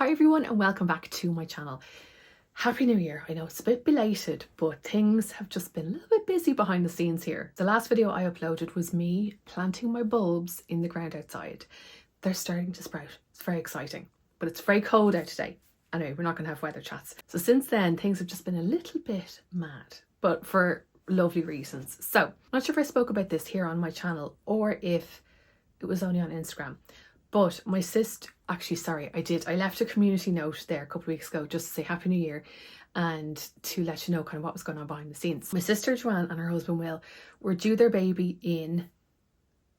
Hi everyone and welcome back to my channel. Happy New Year. I know it's a bit belated, but things have just been a little bit busy behind the scenes here. The last video I uploaded was me planting my bulbs in the ground outside. They're starting to sprout. It's very exciting, but it's very cold out today. Anyway, we're not going to have weather chats. So since then, things have just been a little bit mad, but for lovely reasons. So I'm not sure if I spoke about this here on my channel or if it was only on Instagram. But my sister, actually, sorry, I left a community note there a couple of weeks ago just to say Happy New Year and to let you know kind of what was going on behind the scenes. My sister Joanne and her husband Will were due their baby in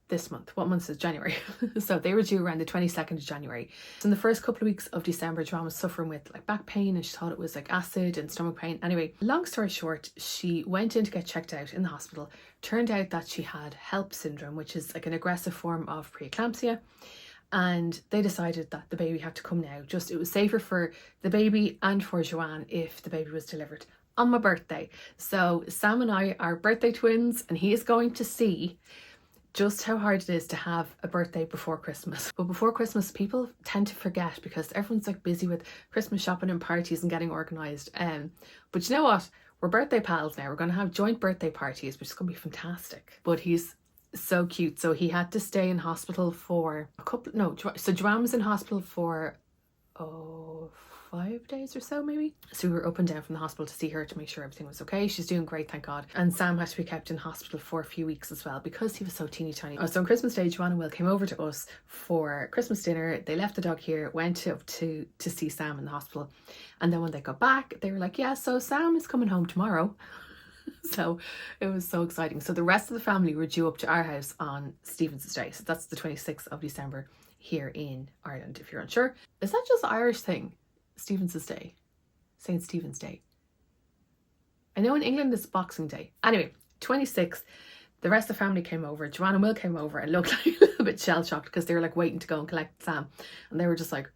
this month. What month is it? January. So they were due around the 22nd of January. So in the first couple of weeks of December, Joanne was suffering with like back pain and she thought it was like acid and stomach pain. Anyway, long story short, she went in to get checked out in the hospital. Turned out that she had HELLP syndrome, which is like an aggressive form of preeclampsia. And they decided that the baby had to come now. Just it was safer for the baby and for Joanne if the baby was delivered on my birthday. So Sam and I are birthday twins and he is going to see just how hard it is to have a birthday before Christmas. But before Christmas, people tend to forget because everyone's like busy with Christmas shopping and parties and getting organised. But you know what? We're birthday pals now. We're going to have joint birthday parties, which is going to be fantastic. But he's so cute. So he had to stay in hospital for so Joanne was in hospital for 5 days or so maybe. So we were up and down from the hospital to see her to make sure everything was okay. She's doing great, thank God. And Sam had to be kept in hospital for a few weeks as well because he was so teeny tiny. So on Christmas Day, Joanne and Will came over to us for Christmas dinner. They left the dog here, went up to see Sam in the hospital, and then when they got back they were like, yeah, so Sam is coming home tomorrow. So it was so exciting. So the rest of the family were due up to our house on Stephen's Day. So that's the 26th of December here in Ireland, if you're unsure. Is that just an Irish thing? Stephen's Day? St. Stephen's Day? I know in England it's Boxing Day. Anyway, 26th, the rest of the family came over. Joanne and Will came over and looked like a little bit shell-shocked because they were like waiting to go and collect Sam. And they were just like,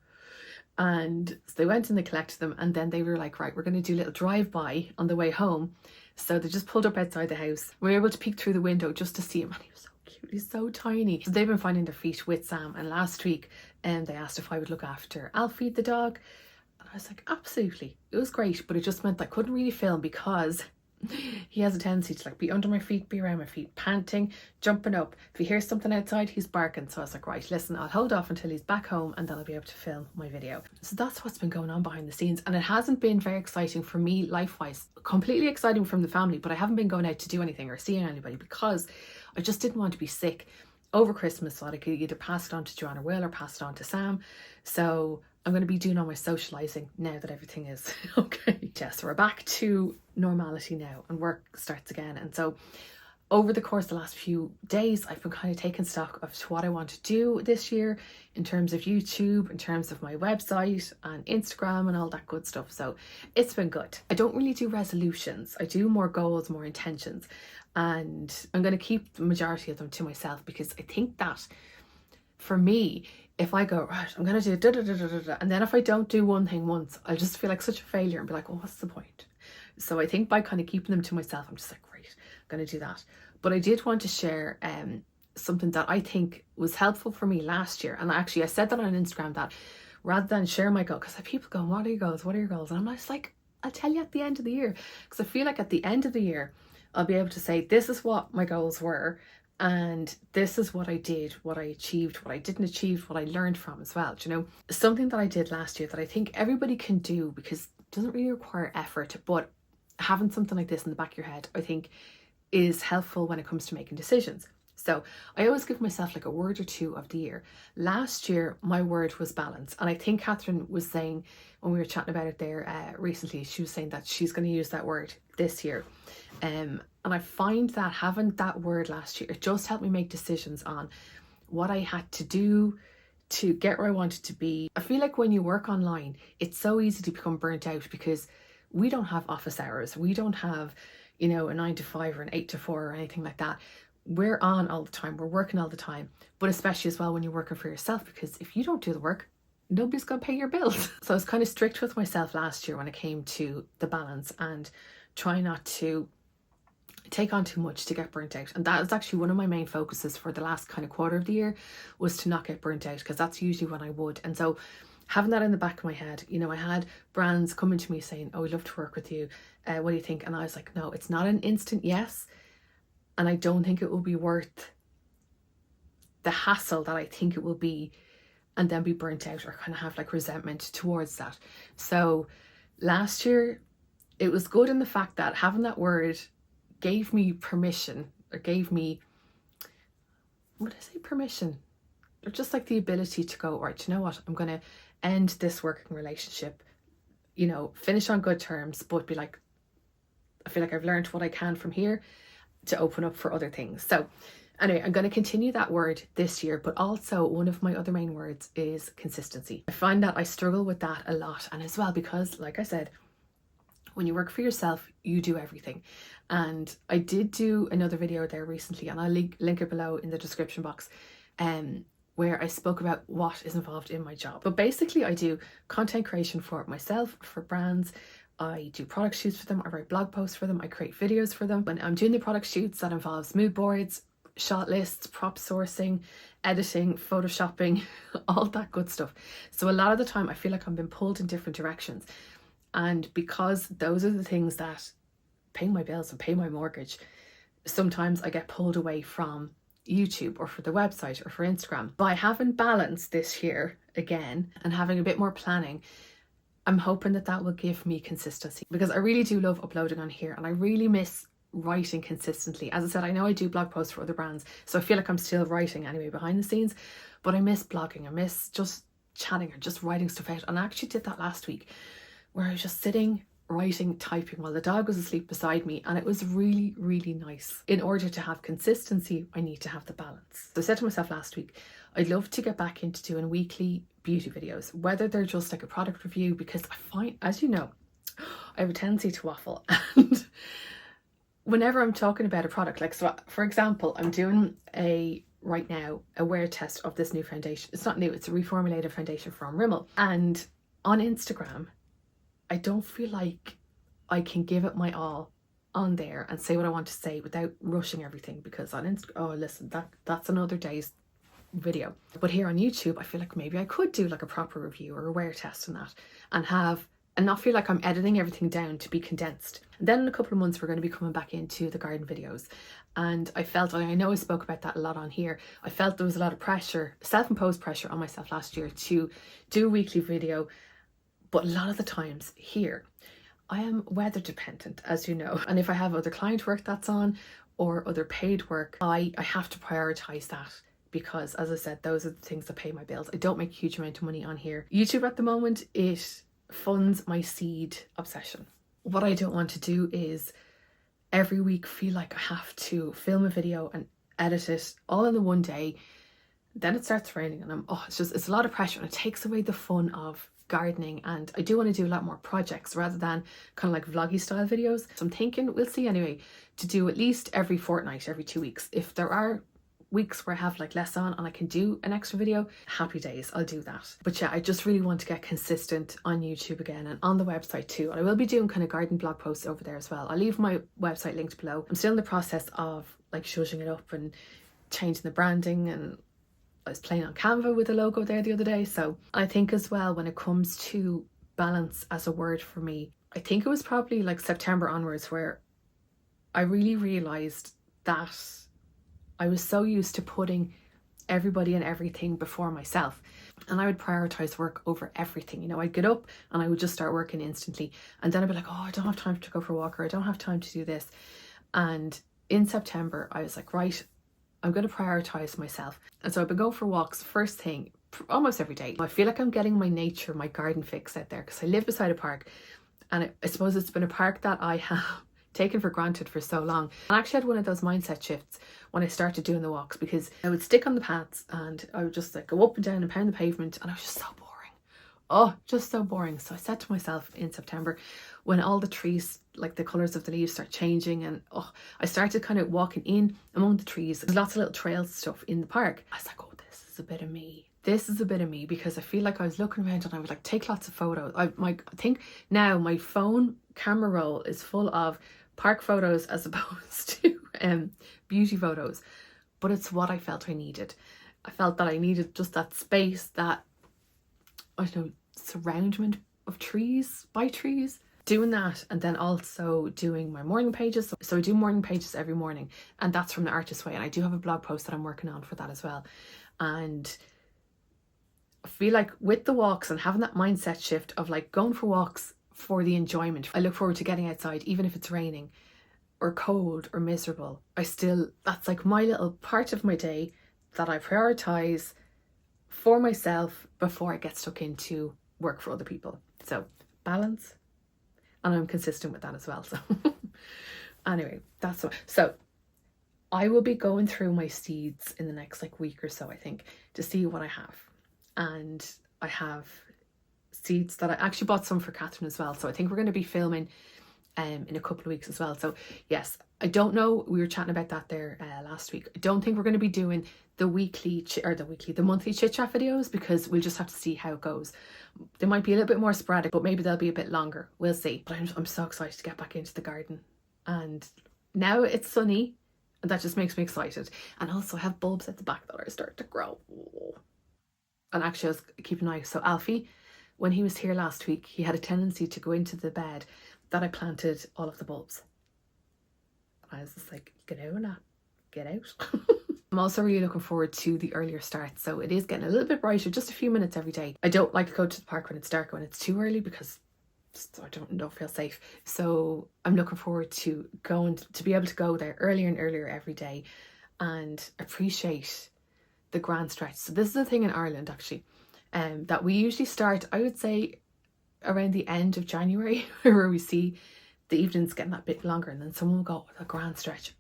and so they went and they collected them. And then they were like, right, we're going to do a little drive-by on the way home. So they just pulled up outside the house. We were able to peek through the window just to see him, and he was so cute. He's so tiny. So they've been finding their feet with Sam, and last week they asked if I would look after Alfie the dog, and I was like, absolutely. It was great, but it just meant I couldn't really film because he has a tendency to like be under my feet, be around my feet, panting, jumping up. If he hears something outside, he's barking. So I was like, right, listen, I'll hold off until he's back home and then I'll be able to film my video. So that's what's been going on behind the scenes. And it hasn't been very exciting for me life-wise. Completely exciting from the family, but I haven't been going out to do anything or seeing anybody because I just didn't want to be sick over Christmas so that I could either pass it on to Joanne or Will or pass it on to Sam. So I'm going to be doing all my socialising now that everything is okay. Yeah, so we're back to normality now and work starts again. And so over the course of the last few days, I've been kind of taking stock of what I want to do this year in terms of YouTube, in terms of my website and Instagram and all that good stuff. So it's been good. I don't really do resolutions. I do more goals, more intentions. And I'm going to keep the majority of them to myself because I think that for me, if I go, right, I'm going to do da-da-da-da-da, and then if I don't do one thing once, I'll just feel like such a failure and be like, oh, what's the point? So I think by kind of keeping them to myself, I'm just like, right, I'm going to do that. But I did want to share something that I think was helpful for me last year. And actually, I said that on Instagram that rather than share my goal, because I have people going, what are your goals? What are your goals? And I'm just like, I'll tell you at the end of the year. Because I feel like at the end of the year, I'll be able to say, this is what my goals were. And this is what I did, what I achieved, what I didn't achieve, what I learned from as well. Do you know, something that I did last year that I think everybody can do because it doesn't really require effort, but having something like this in the back of your head, I think is helpful when it comes to making decisions. So I always give myself like a word or two of the year. Last year, my word was balance. And I think Catherine was saying when we were chatting about it there recently, she was saying that she's going to use that word this year. And I find that having that word last year, it just helped me make decisions on what I had to do to get where I wanted to be. I feel like when you work online, it's so easy to become burnt out because we don't have office hours. We don't have, you know, a 9 to 5 or an 8 to 4 or anything like that. We're on all the time. We're working all the time. But especially as well when you're working for yourself, because if you don't do the work, nobody's going to pay your bills. So I was kind of strict with myself last year when it came to the balance and try not to take on too much to get burnt out. And that is actually one of my main focuses for the last kind of quarter of the year, was to not get burnt out, because that's usually when I would. And so having that in the back of my head, you know, I had brands coming to me saying, oh, we'd love to work with you. What do you think? And I was like, no, it's not an instant yes. And I don't think it will be worth the hassle that I think it will be, and then be burnt out or kind of have like resentment towards that. So last year, it was good in the fact that having that word gave me permission, or gave me, would I say permission? Or just like the ability to go, right, you know what, I'm going to end this working relationship, you know, finish on good terms, but be like, I feel like I've learned what I can from here to open up for other things. So anyway, I'm going to continue that word this year, but also one of my other main words is consistency. I find that I struggle with that a lot, and as well because, like I said, when you work for yourself, you do everything. And I did do another video there recently, and I'll link it below in the description box, where I spoke about what is involved in my job. But basically I do content creation for myself, for brands. I do product shoots for them, I write blog posts for them, I create videos for them. When I'm doing the product shoots, that involves mood boards, shot lists, prop sourcing, editing, photoshopping, all that good stuff. So a lot of the time I feel like I'm being pulled in different directions. And because those are the things that pay my bills and pay my mortgage, sometimes I get pulled away from YouTube or for the website or for Instagram. By having balance this year again and having a bit more planning, I'm hoping that that will give me consistency, because I really do love uploading on here and I really miss writing consistently. As I said, I know I do blog posts for other brands, so I feel like I'm still writing anyway behind the scenes, but I miss blogging. I miss just chatting or just writing stuff out. And I actually did that last week, where I was just sitting, writing, typing while the dog was asleep beside me, and it was really, really nice. In order to have consistency, I need to have the balance. So I said to myself last week, I'd love to get back into doing weekly beauty videos, whether they're just like a product review, because I find, as you know, I have a tendency to waffle, and whenever I'm talking about a product, like, so for example, I'm doing right now a wear test of this new foundation. It's not new, it's a reformulated foundation from Rimmel, and on Instagram I don't feel like I can give it my all on there and say what I want to say without rushing everything, because on Instagram, oh listen, that's another day's video. But here on YouTube, I feel like maybe I could do like a proper review or a wear test and that, and not feel like I'm editing everything down to be condensed. And then in a couple of months, we're going to be coming back into the garden videos. And I felt, I know I spoke about that a lot on here, I felt there was a lot of pressure, self-imposed pressure on myself last year to do a weekly video. But a lot of the times here, I am weather dependent, as you know. And if I have other client work that's on or other paid work, I have to prioritize that, because as I said, those are the things that pay my bills. I don't make a huge amount of money on here. YouTube at the moment, it funds my seed obsession. What I don't want to do is every week feel like I have to film a video and edit it all in the one day. Then it starts raining and it's a lot of pressure, and it takes away the fun of gardening. And I do want to do a lot more projects rather than kind of like vloggy style videos. So I'm thinking, we'll see anyway, to do at least every fortnight, every 2 weeks. If there are weeks where I have like less on and I can do an extra video, happy days, I'll do that. But yeah, I just really want to get consistent on YouTube again, and on the website too. And I will be doing kind of garden blog posts over there as well. I'll leave my website linked below. I'm still in the process of like shushing it up and changing the branding, and I was playing on Canva with a logo there the other day. So I think as well, when it comes to balance as a word for me, I think it was probably like September onwards where I really realized that I was so used to putting everybody and everything before myself, and I would prioritize work over everything. You know, I'd get up and I would just start working instantly, and then I'd be like, oh, I don't have time to go for a walk, or I don't have time to do this. And in September I was like, right, I'm going to prioritize myself. And so I've been going for walks first thing almost every day. I feel like I'm getting my nature, my garden fix out there, because I live beside a park, and I suppose it's been a park that I have taken for granted for so long. I actually had one of those mindset shifts when I started doing the walks, because I would stick on the paths and I would just like go up and down and pound the pavement, and I was just so boring. Oh, just so boring. So I said to myself in September, when all the trees, like the colours of the leaves start changing, and I started kind of walking in among the trees. There's lots of little trails stuff in the park. I was like, oh, this is a bit of me. This is a bit of me, because I feel like I was looking around and I would like take lots of photos. I think now my phone camera roll is full of park photos as opposed to beauty photos, but it's what I felt I needed. I felt that I needed just that space, that I don't know, surroundment of trees, by trees. Doing that, and then also doing my morning pages. So I do morning pages every morning, and that's from The Artist's Way. And I do have a blog post that I'm working on for that as well. And I feel like with the walks and having that mindset shift of like going for walks for the enjoyment, I look forward to getting outside, even if it's raining or cold or miserable. That's like my little part of my day that I prioritize for myself before I get stuck into work for other people. So balance. And I'm consistent with that as well. So anyway, that's what. So I will be going through my seeds in the next like week or so, I think, to see what I have. And I have seeds that I actually bought some for Catherine as well. So I think we're going to be filming in a couple of weeks as well. So yes, I don't know. We were chatting about that there last week. I don't think we're going to be doing the monthly chit chat videos, because we'll just have to see how it goes. They might be a little bit more sporadic, but maybe they'll be a bit longer. We'll see. But I'm so excited to get back into the garden. And now it's sunny, and that just makes me excited. And also I have bulbs at the back that are starting to grow. And actually I was keeping an eye. So Alfie, when he was here last week, he had a tendency to go into the bed that I planted all of the bulbs. I was just like, get out of that. Get out. I'm also really looking forward to the earlier start. So it is getting a little bit brighter, just a few minutes every day. I don't like to go to the park when it's dark, when it's too early, because I don't feel safe. So I'm looking forward to be able to go there earlier and earlier every day and appreciate the grand stretch. So this is a thing in Ireland actually, that we usually start, I would say, around the end of January, where we see the evenings getting that bit longer, and then someone will go, a grand stretch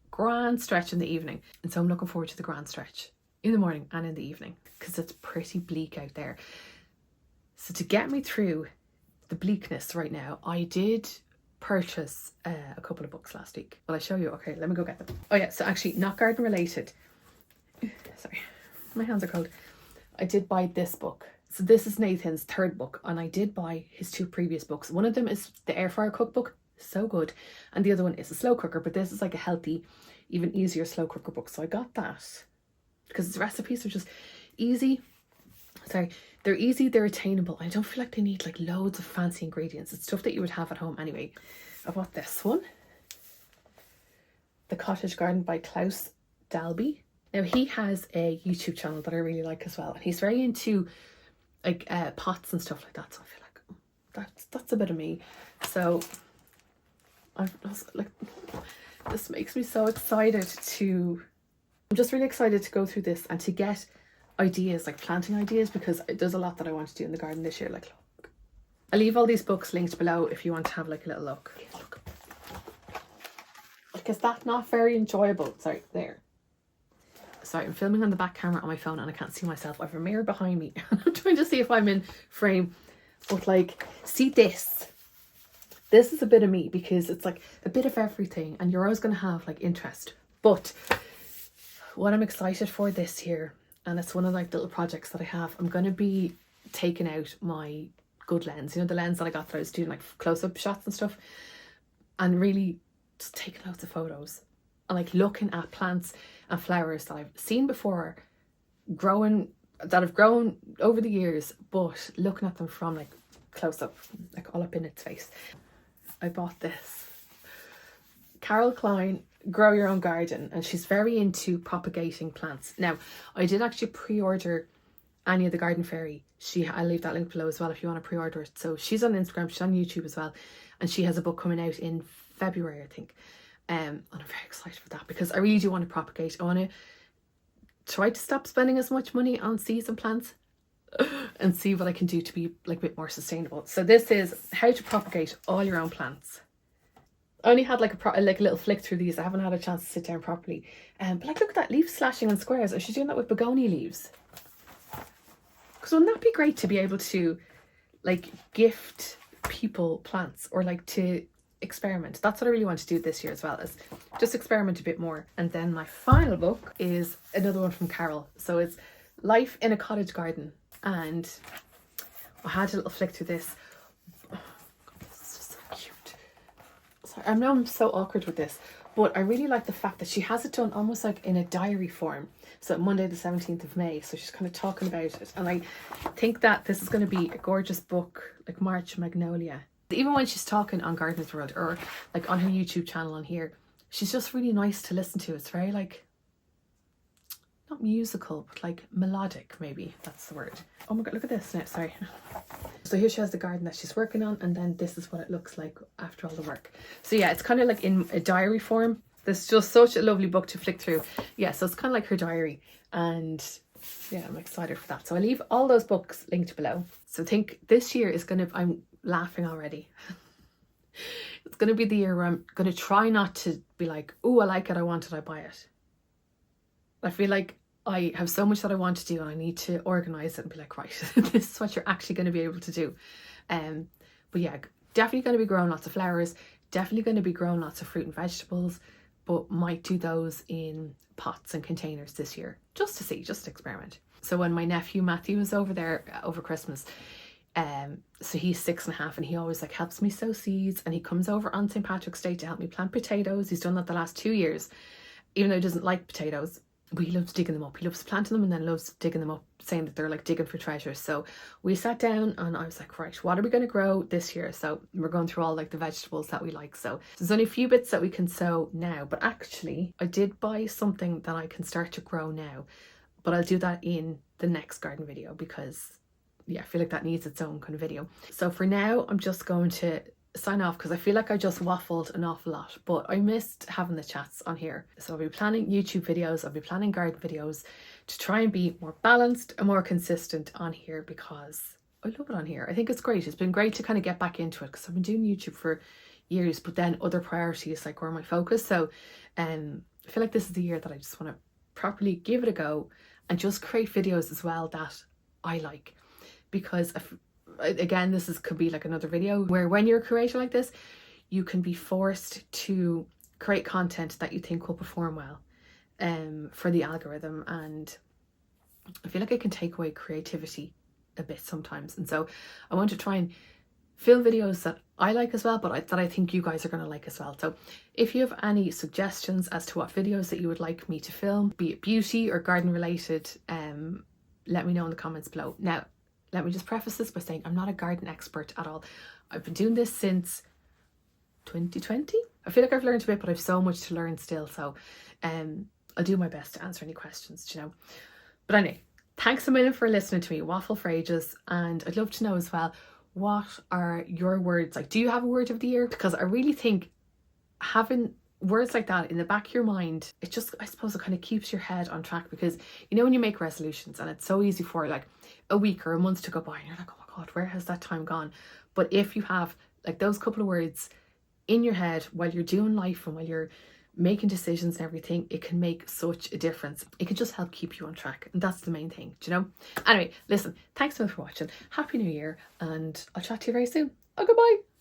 in the evening. And so I'm looking forward to the grand stretch in the morning and in the evening, because it's pretty bleak out there. So to get me through the bleakness right now, I did purchase a couple of books last week. Will I show you? Okay, let me go get them. Oh yeah, so actually not garden related. Sorry, my hands are cold. I did buy this book. So this is Nathan's third book, and I did buy his two previous books. One of them is the air fryer cookbook, so good, and the other one is a slow cooker, but this is like a healthy, even easier slow cooker book. So I got that because the recipes are just easy. Sorry, they're easy, they're attainable. I don't feel like they need like loads of fancy ingredients. It's stuff that you would have at home anyway. I bought this one, The Cottage Garden by Claus Dalby. Now he has a YouTube channel that I really like as well, and he's very into like pots and stuff like that. So I feel like that's a bit of me. So I was like, this makes me so excited I'm just really excited to go through this and to get ideas, like planting ideas, because there's a lot that I want to do in the garden this year. Like, look, I'll leave all these books linked below if you want to have like a little look. Look. Like, is that not very enjoyable? Sorry, there. Sorry, I'm filming on the back camera on my phone and I can't see myself. I have a mirror behind me and I'm trying to see if I'm in frame. But like, see this? This is a bit of me, because it's like a bit of everything and you're always going to have like interest. But what I'm excited for this year, and it's one of like little projects that I have, I'm going to be taking out my good lens. You know, the lens that I got that I was doing like close-up shots and stuff, and really just taking loads of photos and like looking at plants and flowers that I've seen before, that have grown over the years, but looking at them from like close up, like all up in its face. I bought this Klein Grow Your Own Garden, and she's very into propagating plants. Now I did actually pre-order Anya the Garden Fairy. I'll leave that link below as well if you want to pre-order it. So she's on Instagram, she's on YouTube as well, and she has a book coming out in February, I think. And I'm very excited for that, because I really do want to propagate. I want to try to stop spending as much money on seeds and plants and see what I can do to be like a bit more sustainable. So this is how to propagate all your own plants. I only had like a little flick through these. I haven't had a chance to sit down properly. But like, look at that, leaf slashing in squares. And she's doing that with begonia leaves. Because wouldn't that be great to be able to like gift people plants, or like to experiment? That's what I really want to do this year as well, is just experiment a bit more. And then my final book is another one from Carol. So it's Life in a Cottage Garden, and I had a little flick through this. Oh God, this is just so cute. Sorry, I know I'm so awkward with this, But I really like the fact that she has it done almost like in a diary form. So Monday the 17th of May. So she's kind of talking about it. And I think that this is going to be a gorgeous book, like March Magnolia. Even when she's talking on Gardener's World or like on her YouTube channel on here, she's just really nice to listen to. It's very like, not musical, but like melodic, maybe that's the word. Oh my god, look at this now, sorry. So here she has the garden that she's working on, and then this is what it looks like after all the work. So yeah, it's kind of like in a diary form. This is just such a lovely book to flick through. Yeah, so it's kind of like her diary, and yeah, I'm excited for that. So I'll leave all those books linked below. So I think this year is gonna, I'm laughing already. It's gonna be the year where I'm gonna try not to be like, oh, I like it, I want it, I buy it. I feel like I have so much that I want to do and I need to organise it and be like, right, this is what you're actually going to be able to do. But yeah, definitely going to be growing lots of flowers, definitely going to be growing lots of fruit and vegetables, but might do those in pots and containers this year, just to see, just to experiment. So when my nephew Matthew was over there over Christmas, so he's 6.5 and he always like helps me sow seeds, and he comes over on St. Patrick's Day to help me plant potatoes. He's done that the last 2 years, even though he doesn't like potatoes. But he loves digging them up. He loves planting them and then loves digging them up, saying that they're like digging for treasure. So we sat down and I was like, right, what are we going to grow this year? So we're going through all like the vegetables that we like. So there's only a few bits that we can sow now, but actually I did buy something that I can start to grow now, but I'll do that in the next garden video because yeah, I feel like that needs its own kind of video. So for now, I'm just going to sign off because I feel like I just waffled an awful lot, but I missed having the chats on here. So I'll be planning YouTube videos, I'll be planning garden videos to try and be more balanced and more consistent on here because I love it on here. I think it's great. It's been great to kind of get back into it because I've been doing YouTube for years, but then other priorities like were my focus. So I feel like this is the year that I just want to properly give it a go and just create videos as well that I like, because again, this could be like another video where when you're a creator like this, you can be forced to create content that you think will perform well for the algorithm, and I feel like it can take away creativity a bit sometimes. And so I want to try and film videos that I like as well, but that I think you guys are going to like as well. So if you have any suggestions as to what videos that you would like me to film, be it beauty or garden related, let me know in the comments below. Now, let me just preface this by saying I'm not a garden expert at all. I've been doing this since 2020. I feel like I've learned a bit, but I've so much to learn still. So I'll do my best to answer any questions, you know. But anyway, thanks a million for listening to me waffle for ages. And I'd love to know as well, what are your words? Like, do you have a word of the year? Because I really think having words like that in the back of your mind, it just, I suppose it kind of keeps your head on track, because you know when you make resolutions and it's so easy for like a week or a month to go by and you're like, oh my god, where has that time gone? But if you have like those couple of words in your head while you're doing life and while you're making decisions and everything, it can make such a difference. It can just help keep you on track, and that's the main thing, do you know? Anyway, listen, thanks so much for watching. Happy New Year, and I'll chat to you very soon. Oh, goodbye.